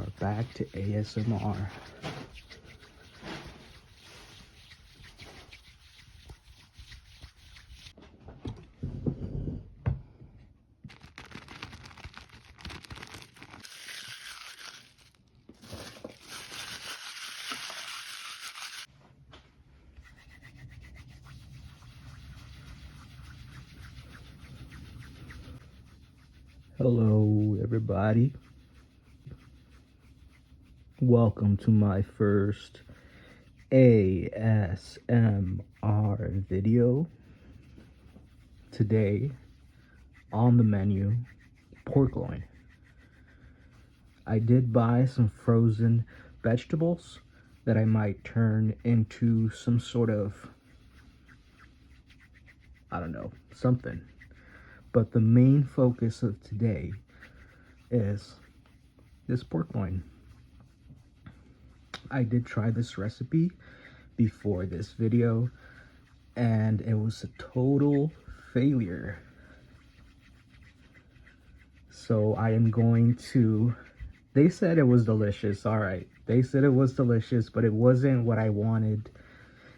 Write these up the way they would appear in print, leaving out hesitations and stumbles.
are back to ASMR. Hello everybody. Welcome to my first ASMR video. Today on the menu, pork loin. I did buy some frozen vegetables that I might turn into some sort of, I don't know, something. But the main focus of today is this pork loin. I did try this recipe before this video and it was a total failure. So I am going to, they said it was delicious, all right. They said it was delicious, but it wasn't what I wanted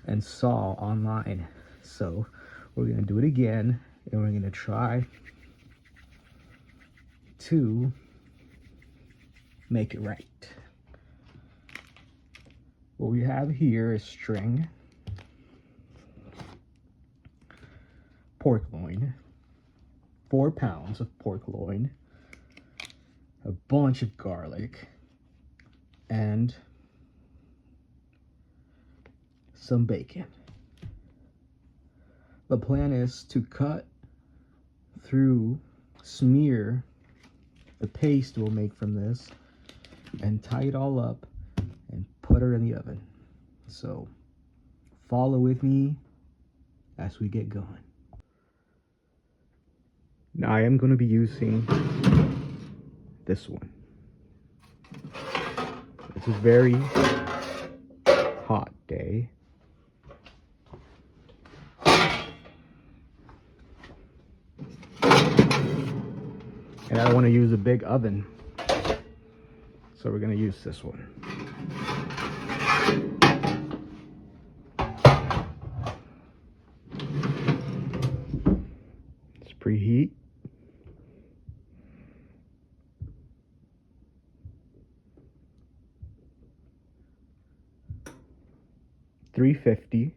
and saw online. So we're gonna do it again and we're gonna try to make it right. What we have here is string pork loin, 4 pounds of pork loin, a bunch of garlic, and some bacon. The plan is to cut through, smear the paste we'll make from this, and tie it all up and put her in the oven. So follow with me as we get going. Now I am going to be using this one. It's a very hot day. And I don't want to use a big oven, so we're going to use this one. Let's preheat. $350.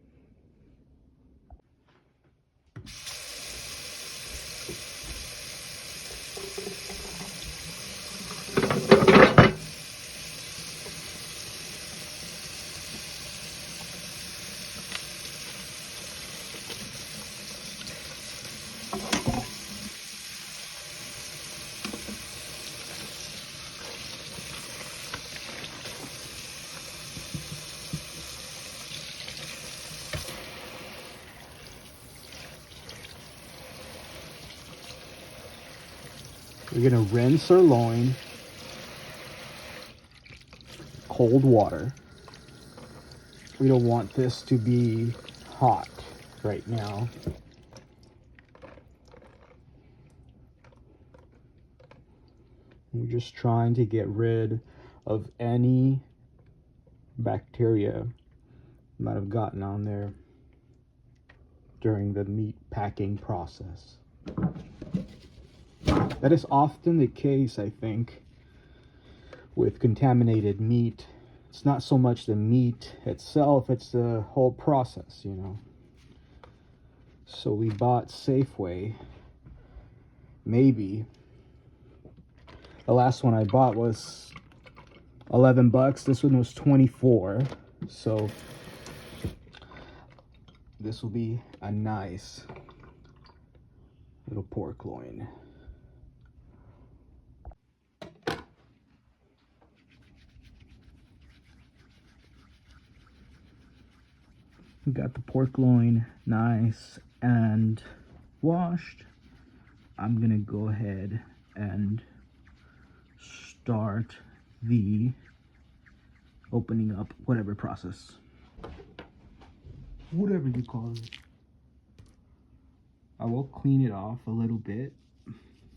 We're gonna rinse our loin, cold water. We don't want this to be hot right now. We're just trying to get rid of any bacteria might have gotten on there during the meat packing process. That is often the case, I think, with contaminated meat. It's not so much the meat itself, it's the whole process, you know. So we bought Safeway. Maybe. The last one I bought was 11 bucks. This one was 24. So this will be a nice little pork loin. We got the pork loin nice and washed. I'm gonna go ahead and start the opening up whatever process, whatever you call it. I will clean it off a little bit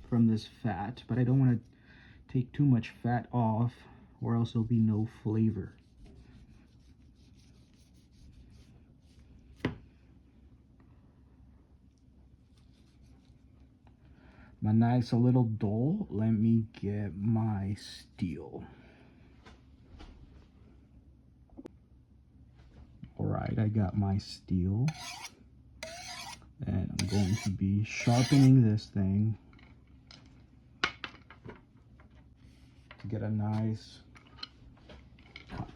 from this fat, but I don't want to take too much fat off or else there'll be no flavor. My knife's a little dull. Let me get my steel. Alright, I got my steel. And I'm going to be sharpening this thing to get a nice cut.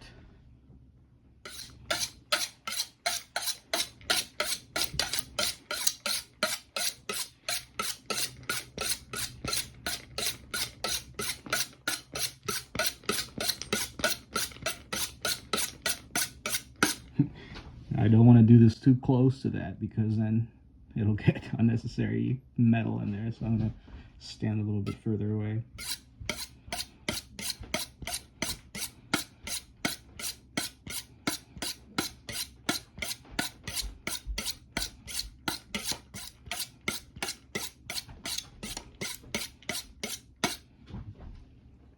I don't want to do this too close to that because then it'll get unnecessary metal in there, so I'm going to stand a little bit further away.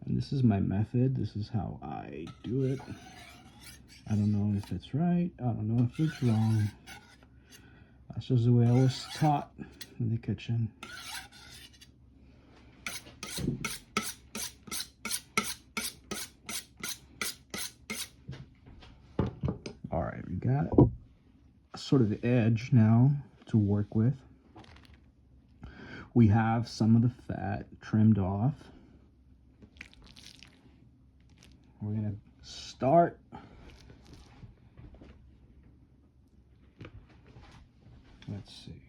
And this is my method. This is how I do it. I don't know if it's right. I don't know if it's wrong. That's just the way I was taught in the kitchen. All right, we got sort of the edge now to work with. We have some of the fat trimmed off. We're gonna start let's see.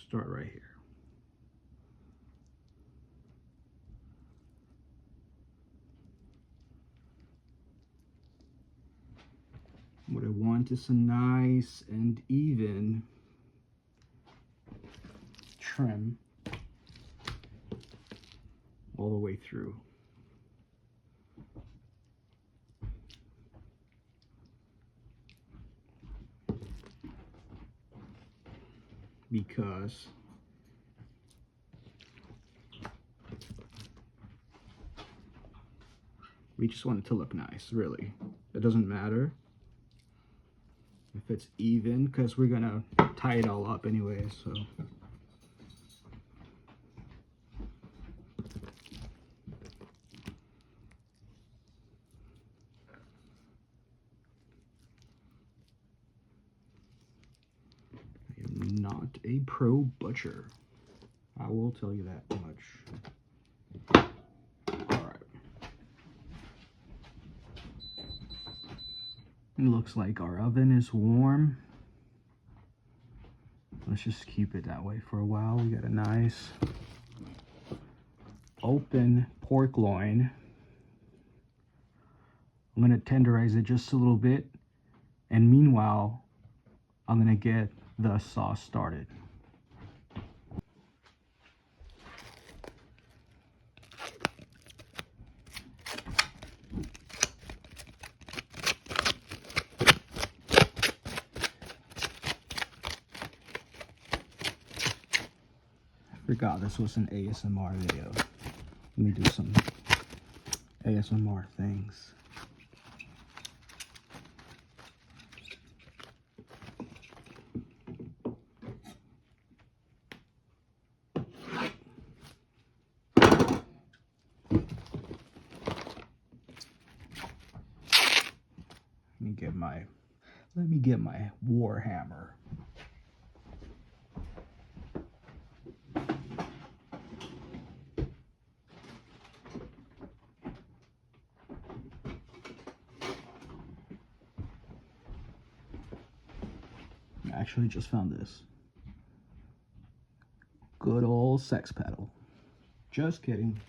Start right here. What I want is a nice and even trim all the way through. Because we just want it to look nice, really. It doesn't matter if it's even, because we're gonna tie it all up anyways, so. I am not a pro butcher. I will tell you that much. It looks like our oven is warm. Let's just keep it that way for a while. We got a nice open pork loin. I'm gonna tenderize it just a little bit, and meanwhile, I'm gonna get the sauce started. Forgot this was an ASMR video. Let me do some ASMR things. Let me get my war hammer. I actually just found this. Good old sex pedal. Just kidding.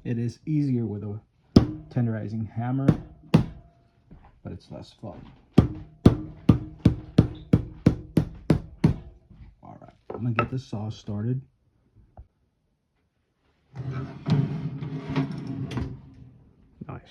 It is easier with a tenderizing hammer, but it's less fun. All right, I'm gonna get the sauce started. Nice.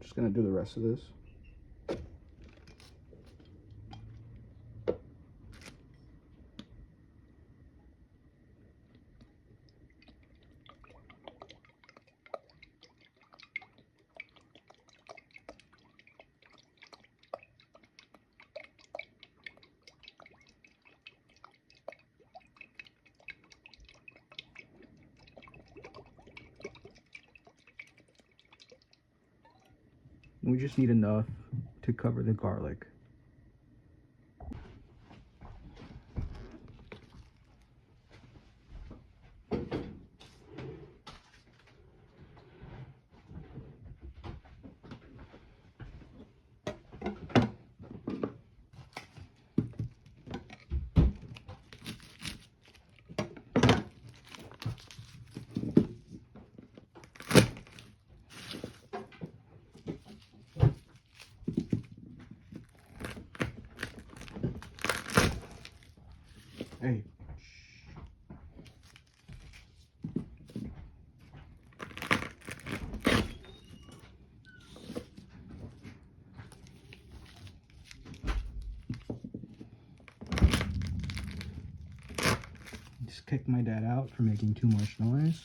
Just gonna do the rest of this. We just need enough to cover the garlic. Hey. Just kicked my dad out for making too much noise.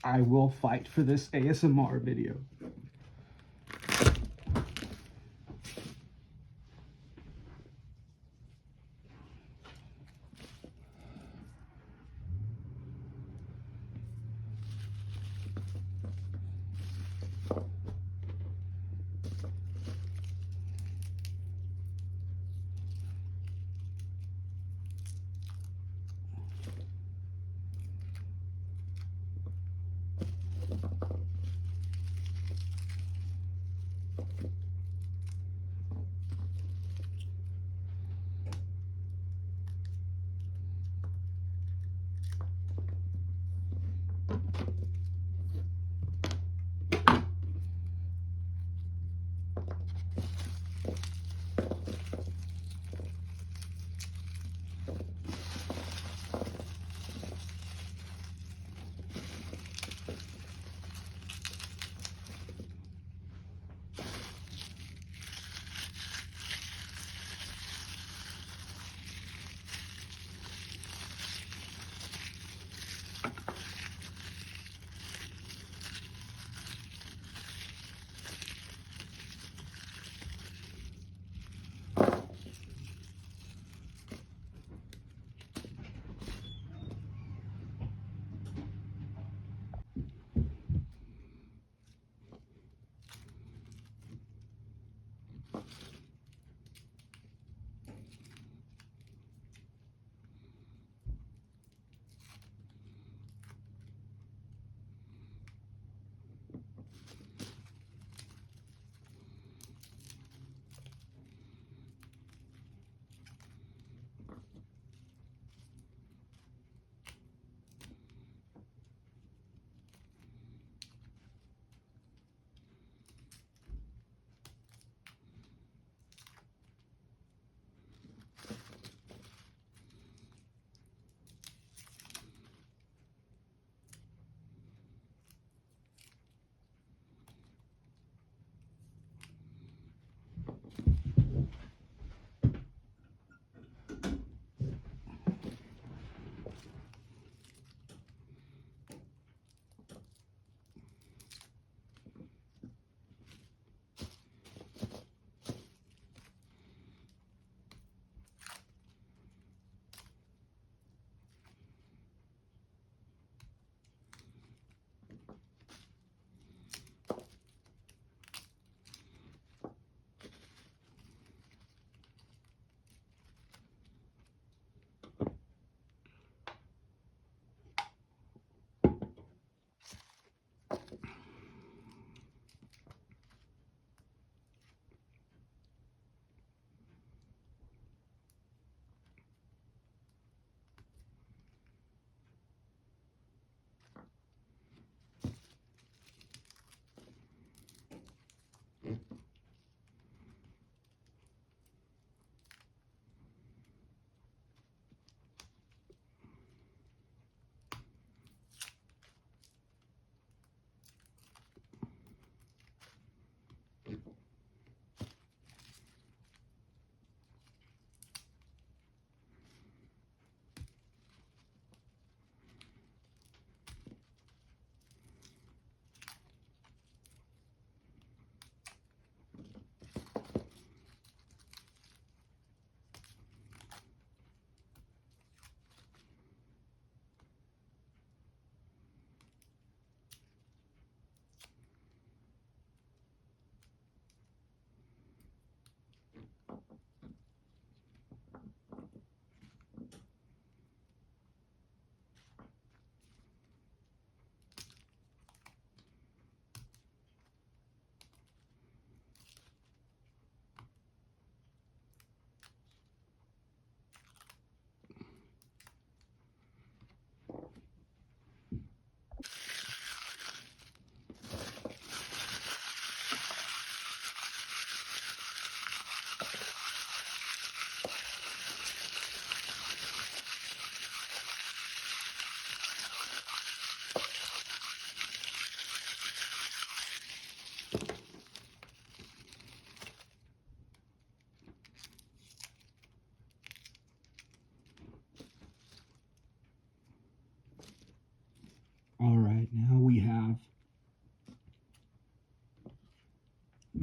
I will fight for this ASMR video.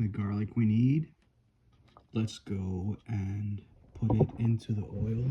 the garlic we need. Let's go and put it into the oil.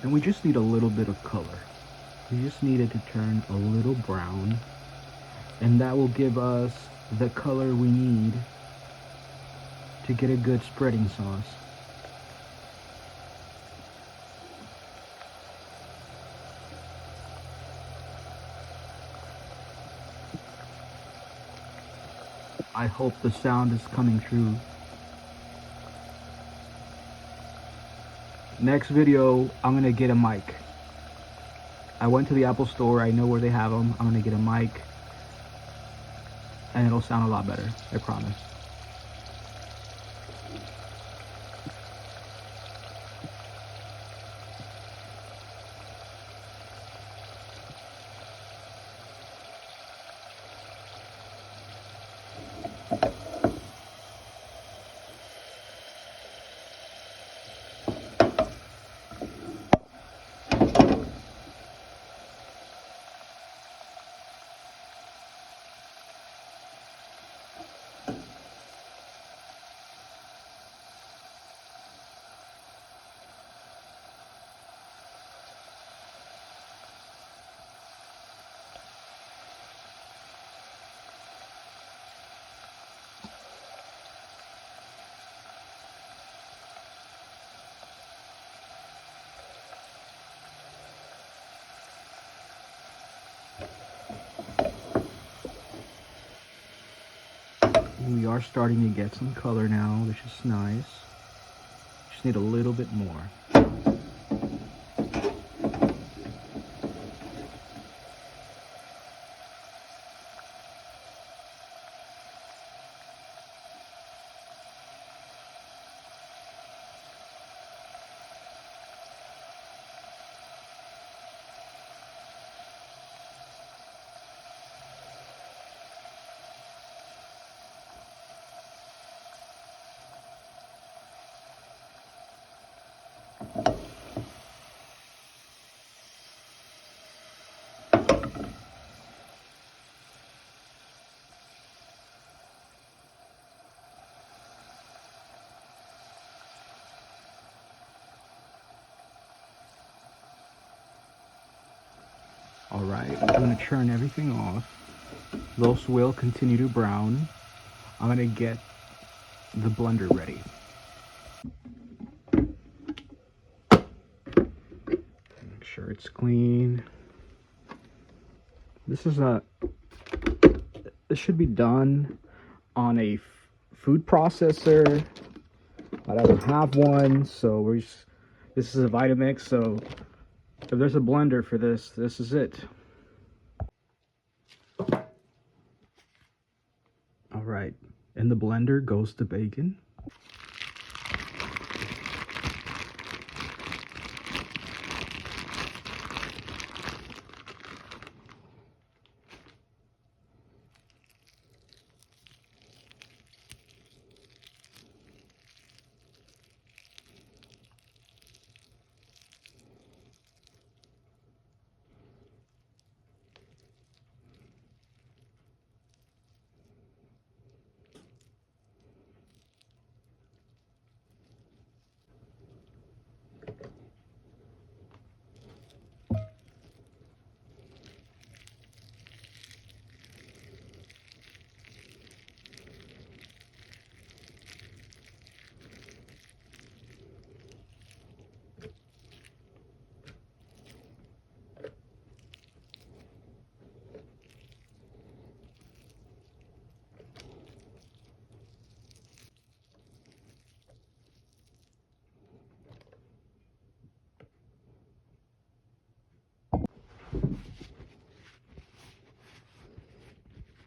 And we just need a little bit of color. We just need it to turn a little brown, and that will give us the color we need to get a good spreading sauce. I hope the sound is coming through. Next video, I'm gonna get a mic. I went to the Apple store, I know where they have them. I'm gonna get a mic and it'll sound a lot better, I promise. We are starting to get some color now, which is nice. Just need a little bit more. All right, I'm gonna turn everything off. Those will continue to brown. I'm gonna get the blender ready. Make sure it's clean. This is this should be done on a food processor, but I don't have one, so this is a Vitamix, so if there's a blender for this, this is it. All right, in the blender goes the bacon.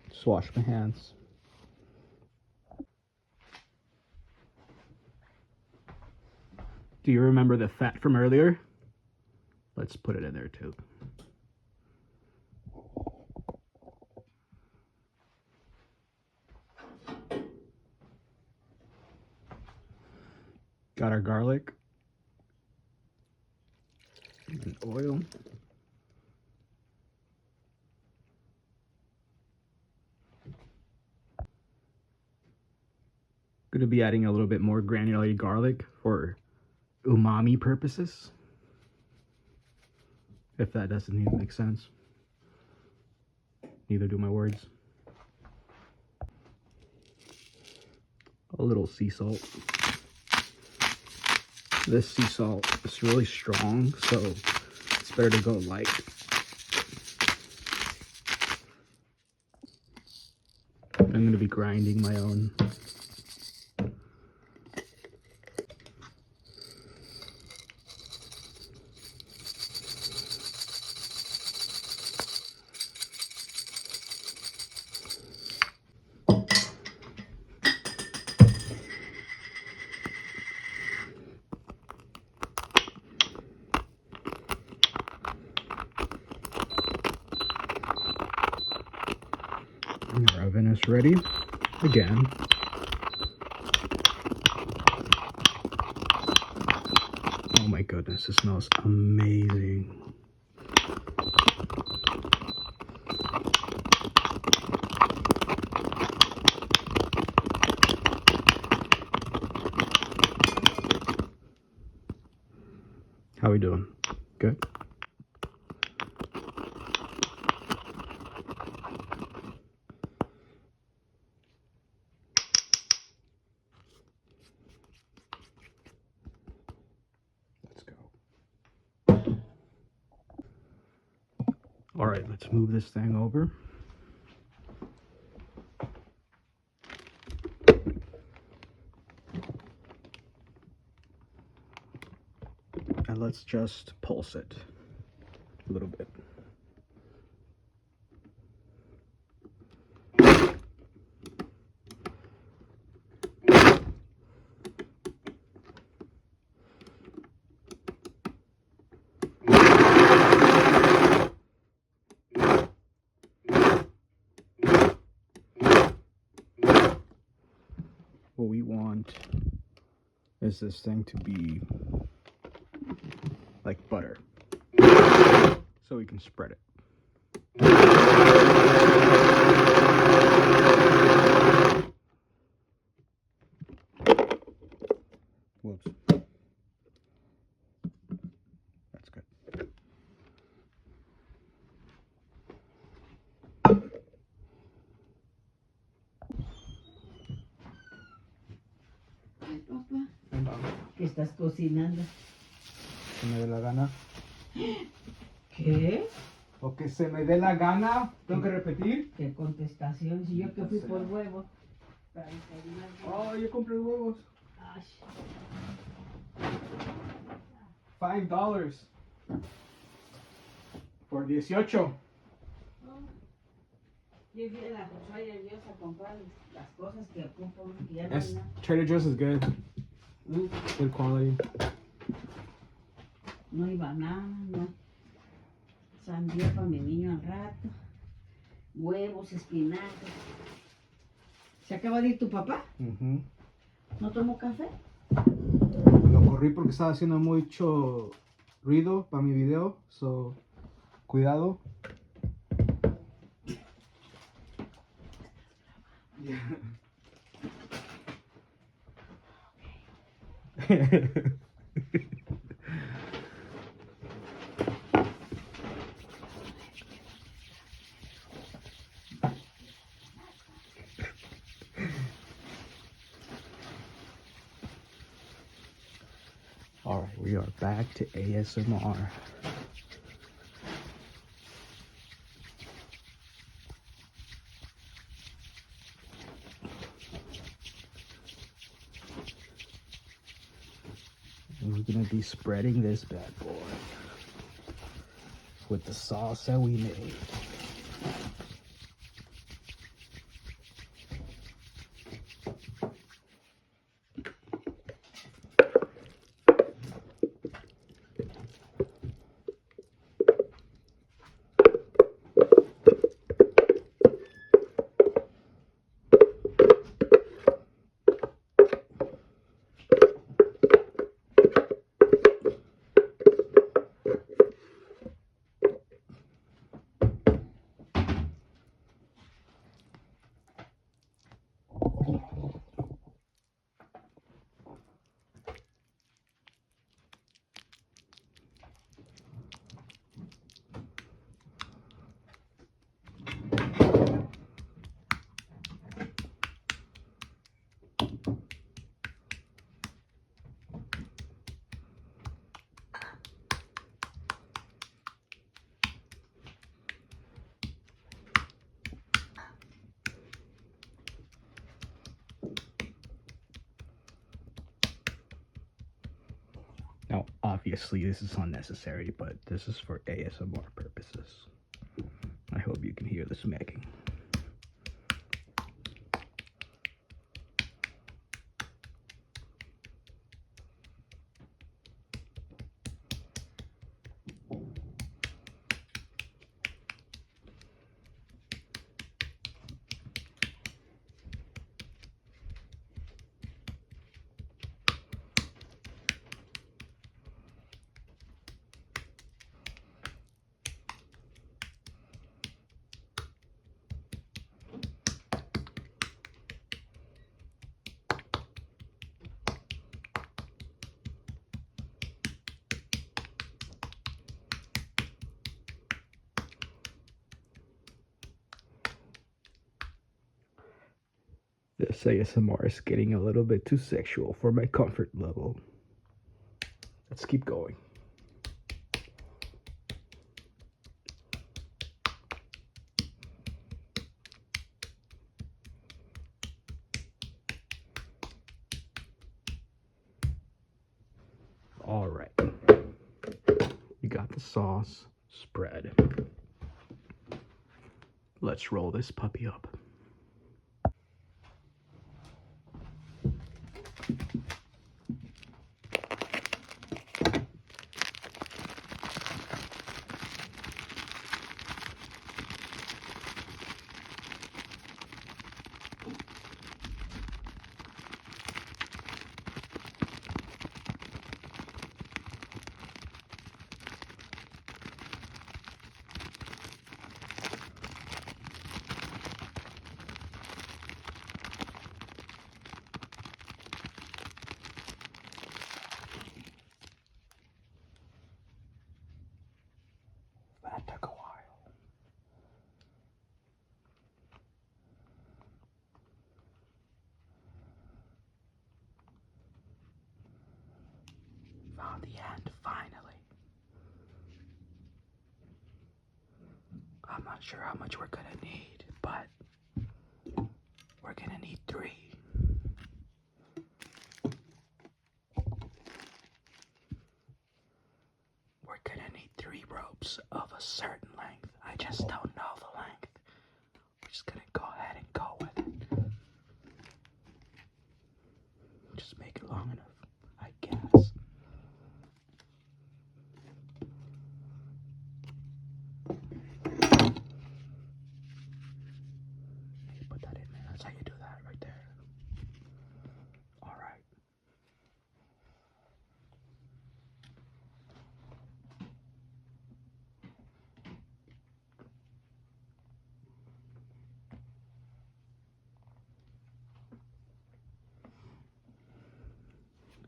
Just wash my hands. Do you remember the fat from earlier? Let's put it in there too. Got our garlic and oil. Going to be adding a little bit more granulated garlic for umami purposes, if that doesn't even make sense. Neither do my words. A little sea salt. This sea salt is really strong, so it's better to go light. I'm going to be grinding my own. Our oven is ready again. Oh my goodness, it smells amazing. How we doing? Good? All right, let's move this thing over. And let's just pulse it a little bit. What we want is this thing to be like butter, so we can spread it. Whoops. That's good. Papá, ¿qué estás cocinando? Se me dé la gana. ¿Qué? Lo que se me dé la gana, tengo que repetir. ¿Qué contestación? Si yo que fui por huevos. Para desayunar. Oh, yo compré huevos. Ay, $5 por 18. yo fui a la Josué y Dios a comprar las cosas que ocupo. Que ya no hay Yes, nada. Trader Joe's is good. Good quality. No iba nada, no. Sandía para mi niño al rato. Huevos, espinacas. ¿Se acaba de ir tu papá? ¿No tomó café? Lo corrí porque estaba haciendo mucho ruido para mi video. So, cuidado. All right, we are back to ASMR. And we're gonna be spreading this bad boy with the sauce that we made. Now, obviously, this is unnecessary, but this is for ASMR purposes. I hope you can hear the smacking. This ASMR is getting a little bit too sexual for my comfort level. Let's keep going. All right. You got the sauce spread. Let's roll this puppy up. sure how much we're gonna need, but we're gonna need 3. We're gonna need 3 ropes of a certain length. I just don't know the length. We're just gonna go ahead and go with it. Just make it long enough, I guess. You put that in there. That's how you do that right there. All right.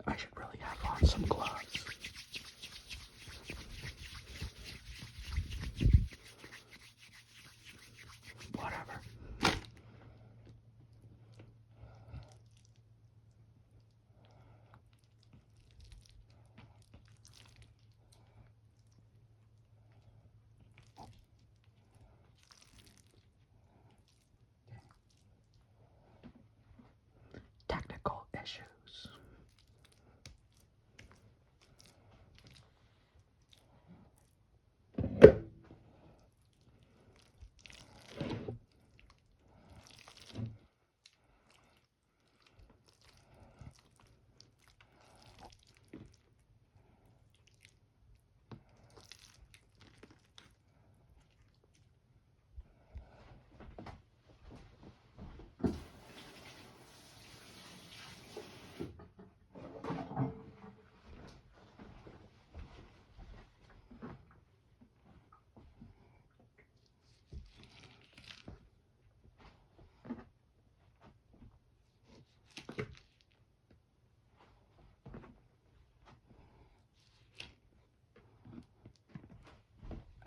I should really have on some gloves. Whatever. Technical issues.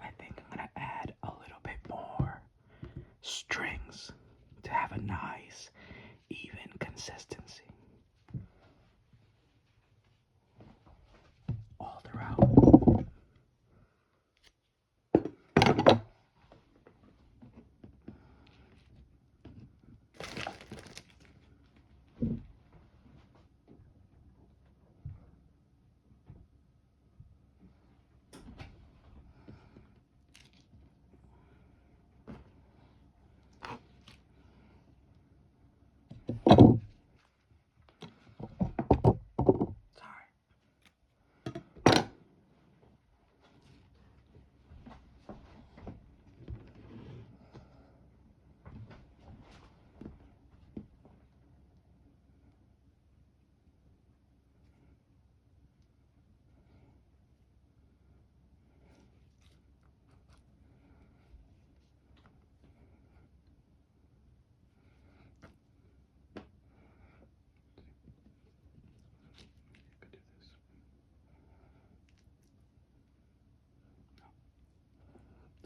I think I'm gonna add a little bit more strings to have a nice, even consistency all throughout. Sorry.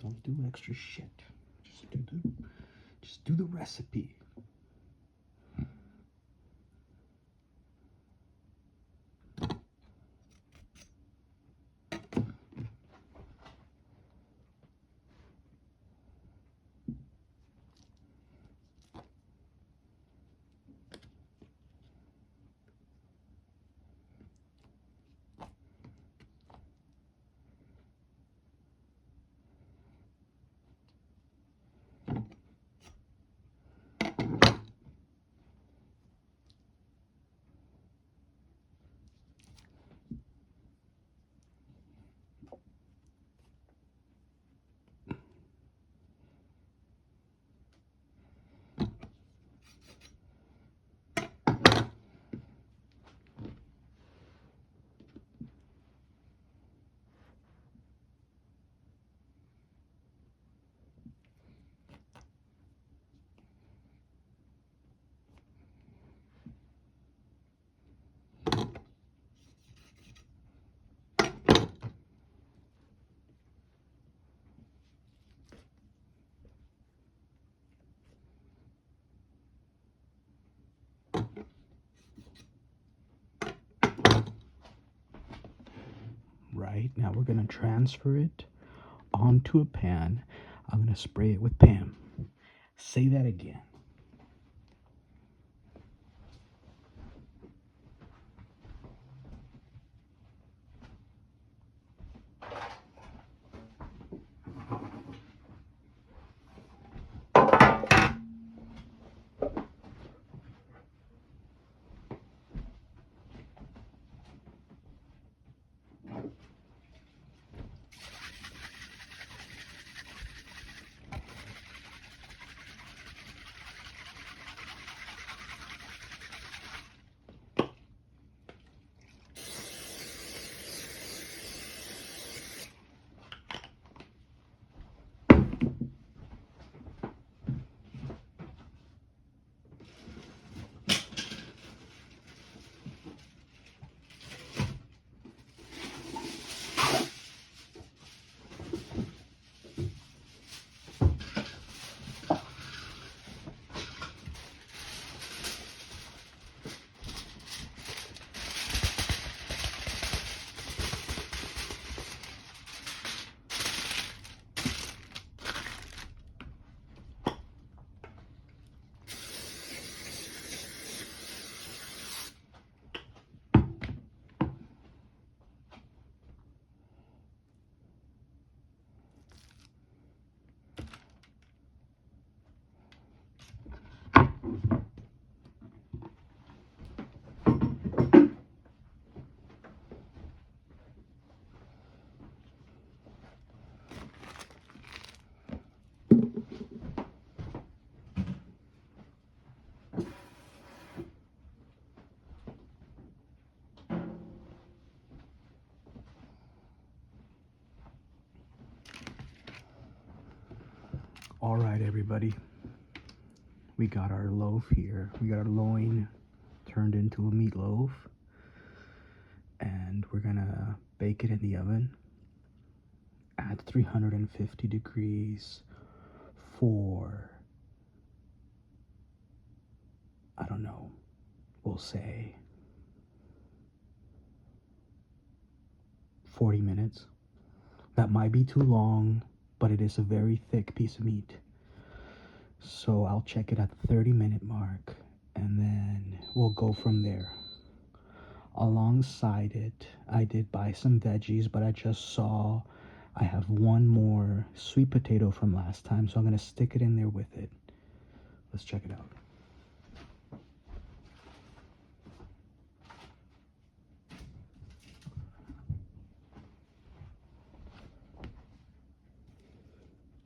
Don't do extra shit. Just do the recipe. Right, now we're gonna transfer it onto a pan. I'm gonna spray it with Pam. Say that again. All right, everybody. We got our loaf here. We got our loin turned into a meatloaf. And we're gonna bake it in the oven at 350 degrees for, I don't know, we'll say 40 minutes. That might be too long, but it is a very thick piece of meat. So I'll check it at the 30-minute mark, and then we'll go from there. Alongside it, I did buy some veggies, but I just saw I have one more sweet potato from last time, so I'm gonna stick it in there with it. Let's check it out.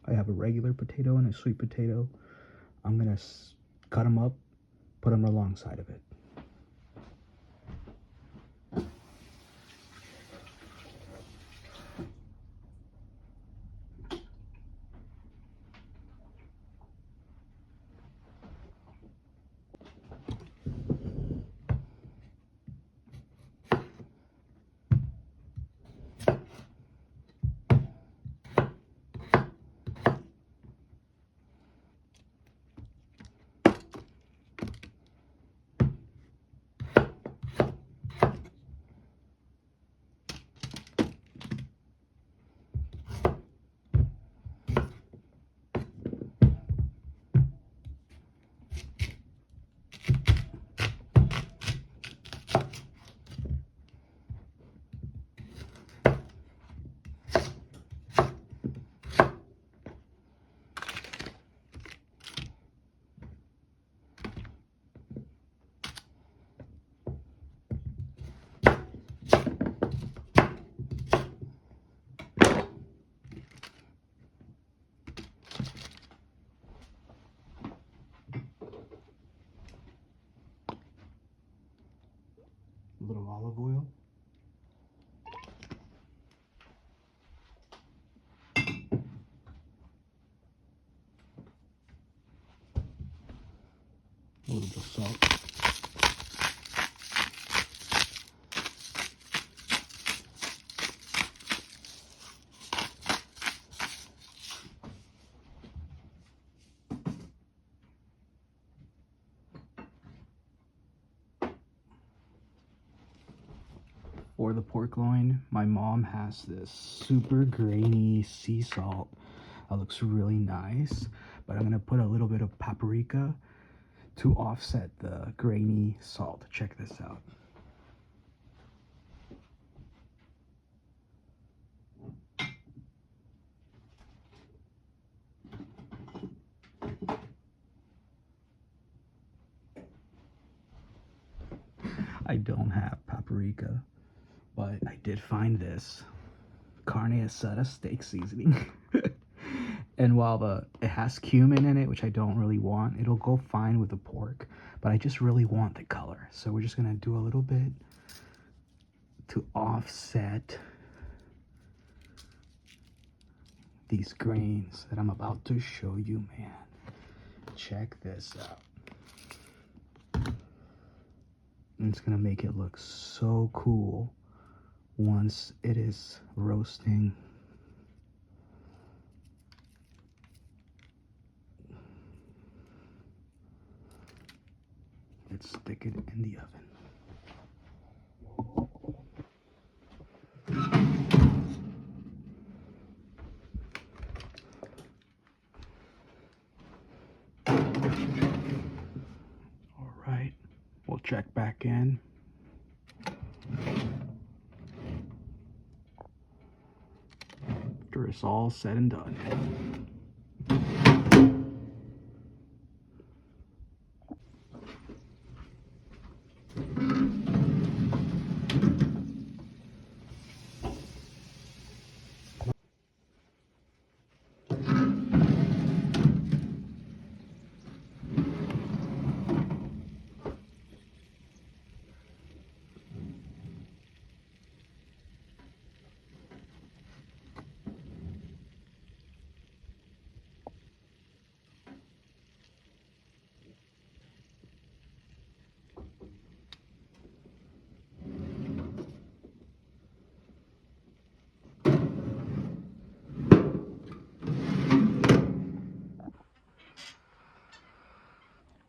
I have a regular potato and a sweet potato. I'm gonna cut them up, put them alongside of it. A little olive oil. A little bit of salt. For the pork loin, my mom has this super grainy sea salt That looks really nice. But I'm gonna put a little bit of paprika to offset the grainy salt. Check this out. I don't have paprika, but I did find this carne asada steak seasoning. And while it has cumin in it, which I don't really want, it'll go fine with the pork, but I just really want the color. So we're just gonna do a little bit to offset these grains that I'm about to show you, man. Check this out. And it's gonna make it look so cool once it is roasting. Let's stick it in the oven. All right, we'll check back in. After it's all said and done.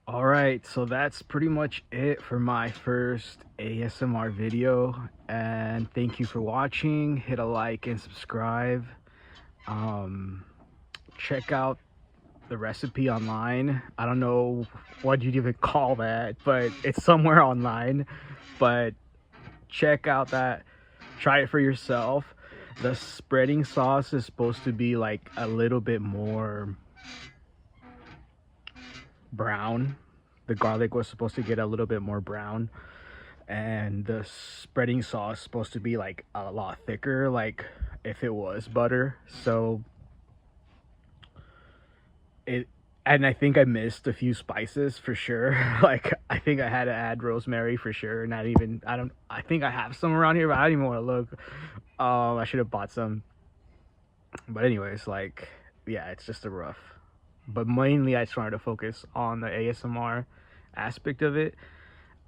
All right, so that's pretty much it for my first ASMR video, and thank you for watching. Hit a like and subscribe. Check out the recipe online. I don't know what you'd even call that, but it's somewhere online. But check out that, try it for yourself. The spreading sauce is supposed to be like a little bit more brown. The garlic was supposed to get a little bit more brown, and the spreading sauce is supposed to be like a lot thicker, like if it was butter. So and I think I missed a few spices for sure. Like I think I had to add rosemary for sure. I think I have some around here, but I don't even want to look. I should have bought some. But anyways, like, yeah, it's just a rough. But mainly I just wanted to focus on the ASMR aspect of it.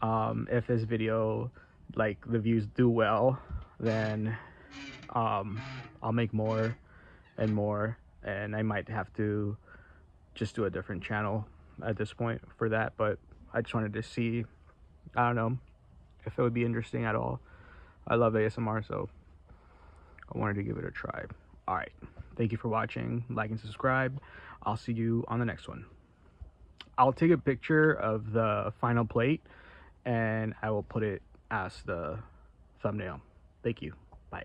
If this video, like, the views do well, then I'll make more and more, and I might have to just do a different channel at this point for that. But I just wanted to see, I don't know, if it would be interesting at all. I love ASMR, so I wanted to give it a try. All right, thank you for watching. Like and subscribe. I'll see you on the next one. I'll take a picture of the final plate and I will put it as the thumbnail. Thank you. Bye.